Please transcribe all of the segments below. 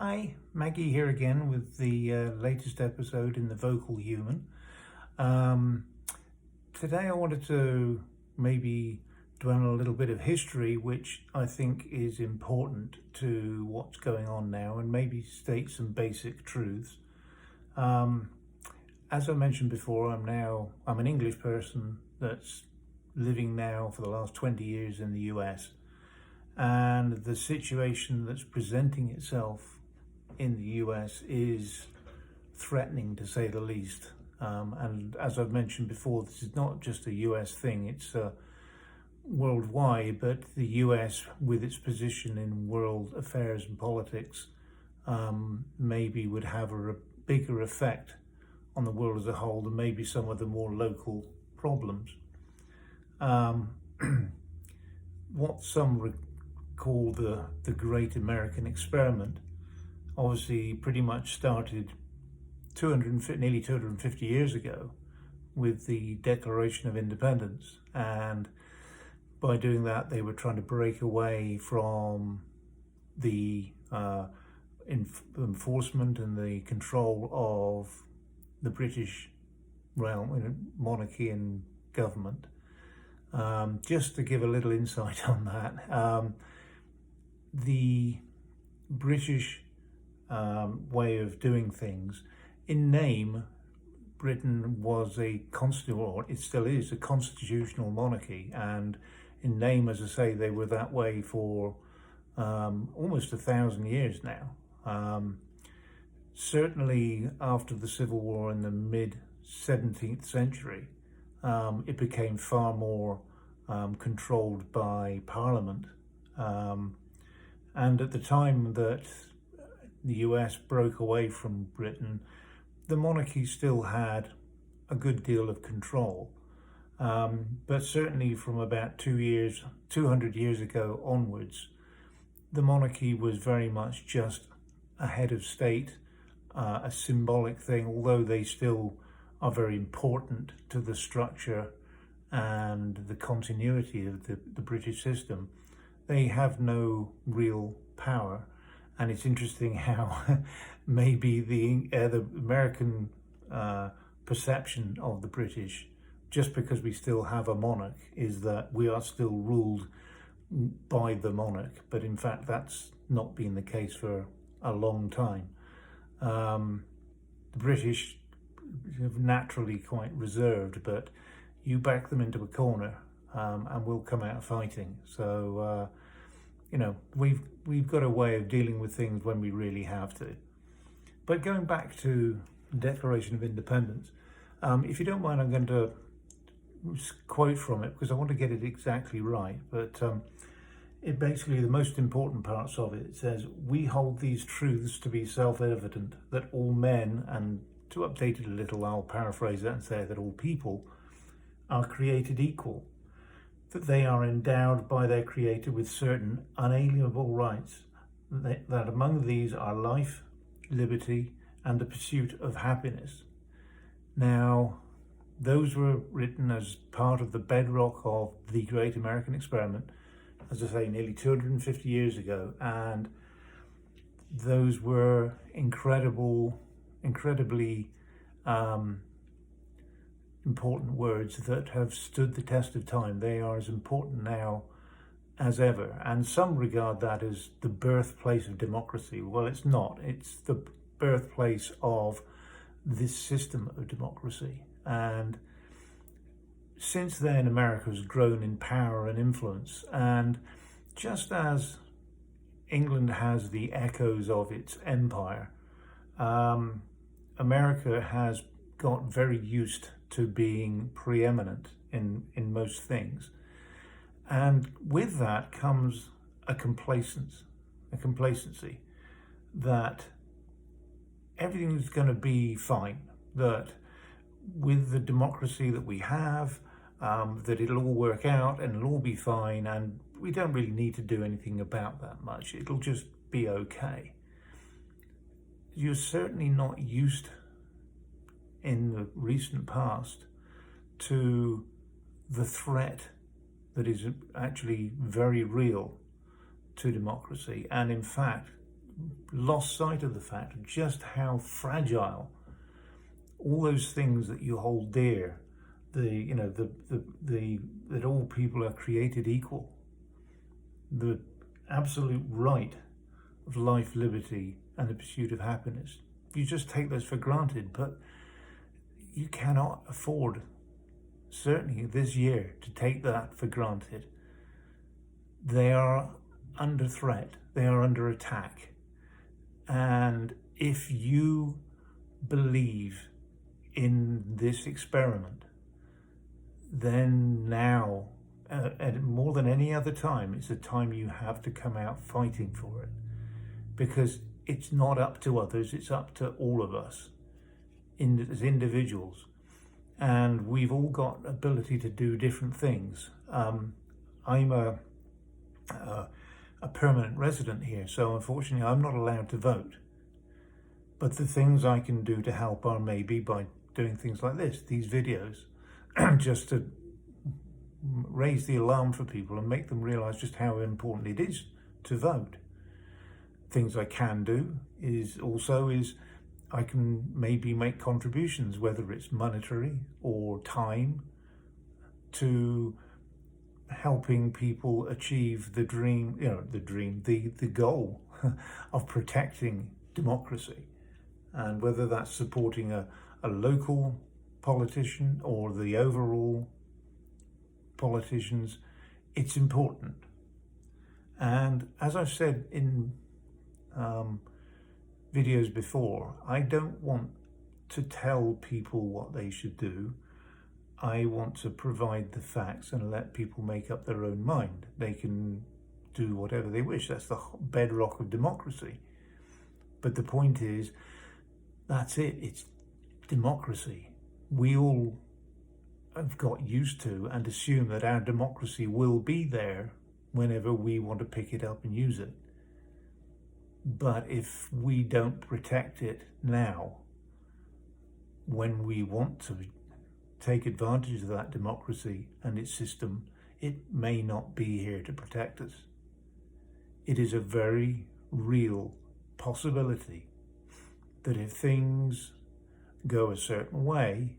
Hi, Maggie here again with the latest episode in The Vocal Human. Um, Today I wanted to maybe dwell on a little bit of history, which I think is important to what's going on now, and maybe state some basic truths. Um, as I mentioned before, I'm an English person that's living now for the last 20 years in the US, and the situation that's presenting itself in the US is threatening, to say the least. And as I've mentioned before, this is not just a US thing, it's worldwide, but the US, with its position in world affairs and politics, maybe would have a bigger effect on the world as a whole than maybe some of the more local problems. Um, what some call the Great American Experiment obviously pretty much started nearly 250 years ago with the Declaration of Independence. And by doing that, they were trying to break away from the enforcement and the control of the British realm, monarchy and government. Just to give a little insight on that, the British way of doing things, in name, Britain was a or it still is a constitutional monarchy, and in name, as I say, they were that way for almost 1,000 years now. Certainly after the Civil War in the mid 17th century, it became far more controlled by Parliament. And at the time that the US broke away from Britain, the monarchy still had a good deal of control. But certainly from about 200 years ago onwards, the monarchy was very much just a head of state, a symbolic thing, although they still are very important to the structure and the continuity of the British system. They have no real power. And it's interesting how maybe the American perception of the British, just because we still have a monarch, is that we are still ruled by the monarch. But in fact, that's not been the case for a long time. The British are naturally quite reserved, but you back them into a corner and we'll come out fighting. So, we've got a way of dealing with things when we really have to. But going back to the Declaration of Independence, if you don't mind, I'm going to quote from it because I want to get it exactly right. But it basically, the most important parts of it, it says, "We hold these truths to be self-evident, that all men," and to update it a little, I'll paraphrase that and say that all people are created equal, that they are endowed by their Creator with certain unalienable rights, that among these are life, liberty, and the pursuit of happiness. Now, those were written as part of the bedrock of the Great American Experiment, as I say, nearly 250 years ago, and those were incredibly important words that have stood the test of time. They are as important now as ever, and some regard that as the birthplace of democracy. Well, it's not. It's the birthplace of this system of democracy. And since then, America has grown in power and influence, and just as England has the echoes of its empire, America has got very used to being preeminent in most things. And with that comes a complacency that everything's going to be fine, that with the democracy that we have, that it'll all work out and it'll all be fine, and we don't really need to do anything about that much. It'll just be okay. You're certainly not used in the recent past to the threat that is actually very real to democracy. And in fact, lost sight of the fact of just how fragile all those things that you hold dear, that all people are created equal, the absolute right of life, liberty, and the pursuit of happiness. You just take those for granted, but you cannot afford, certainly this year, to take that for granted. They are under threat, they are under attack. And if you believe in this experiment, then now, and more than any other time, it's a time you have to come out fighting for it. Because it's not up to others, it's up to all of us as individuals. And we've all got ability to do different things. I'm a permanent resident here, so unfortunately I'm not allowed to vote. But the things I can do to help are maybe by doing things like this, these videos, just to raise the alarm for people and make them realize just how important it is to vote. Things I can do is I can maybe make contributions, whether it's monetary or time, to helping people achieve the goal of protecting democracy. And whether that's supporting a local politician or the overall politicians, it's important. And as I've said in videos before, I don't want to tell people what they should do. I want to provide the facts and let people make up their own mind. They can do whatever they wish. That's the bedrock of democracy. But the point is, that's it. It's democracy. We all have got used to and assume that our democracy will be there whenever we want to pick it up and use it. But if we don't protect it now, when we want to take advantage of that democracy and its system, it may not be here to protect us. It is a very real possibility that if things go a certain way,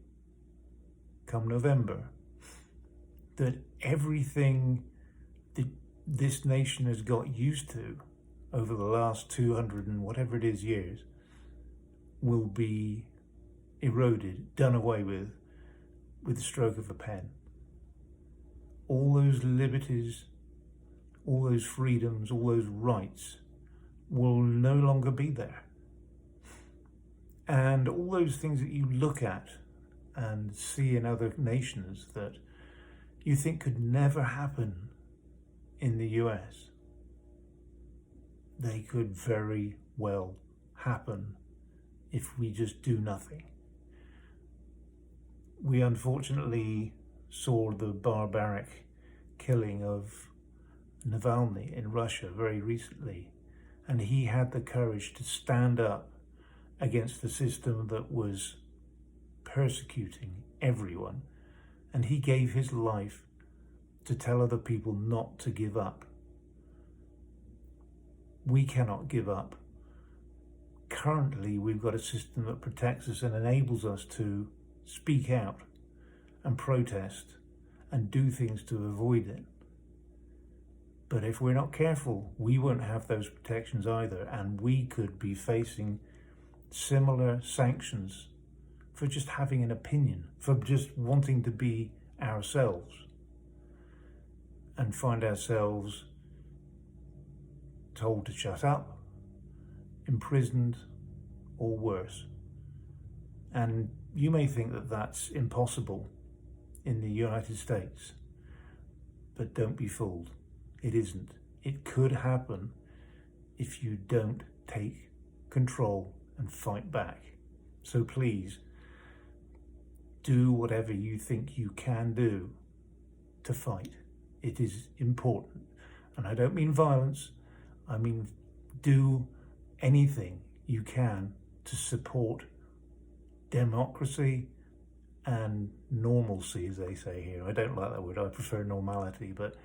come November, that everything that this nation has got used to over the last 200 and whatever it is years will be eroded, done away with the stroke of a pen. All those liberties, all those freedoms, all those rights will no longer be there. And all those things that you look at and see in other nations that you think could never happen in the US, they could very well happen if we just do nothing. We unfortunately saw the barbaric killing of Navalny in Russia very recently, and he had the courage to stand up against the system that was persecuting everyone, and he gave his life to tell other people not to give up. We cannot give up. Currently, we've got a system that protects us and enables us to speak out and protest and do things to avoid it. But if we're not careful, we won't have those protections either, and we could be facing similar sanctions for just having an opinion, for just wanting to be ourselves, and find ourselves told to shut up, imprisoned, or worse. And you may think that that's impossible in the United States, but don't be fooled. It isn't. It could happen if you don't take control and fight back. So please, do whatever you think you can do to fight. It is important. And I don't mean violence. I mean, do anything you can to support democracy and normalcy, as they say here. I don't like that word. I prefer normality, but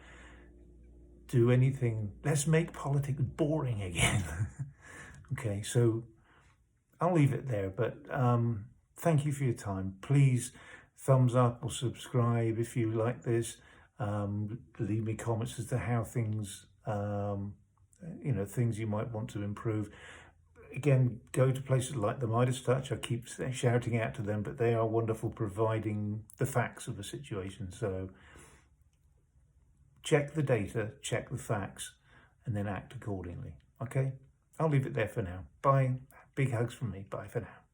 do anything. Let's make politics boring again. Okay, so I'll leave it there, but thank you for your time. Please thumbs up or subscribe if you like this. Leave me comments as to how things, things you might want to improve. Again, go to places like the Midas Touch. I keep shouting out to them, but they are wonderful, providing the facts of the situation. So check the data, check the facts, and then act accordingly. Okay? I'll leave it there for now. Bye. Big hugs from me. Bye for now.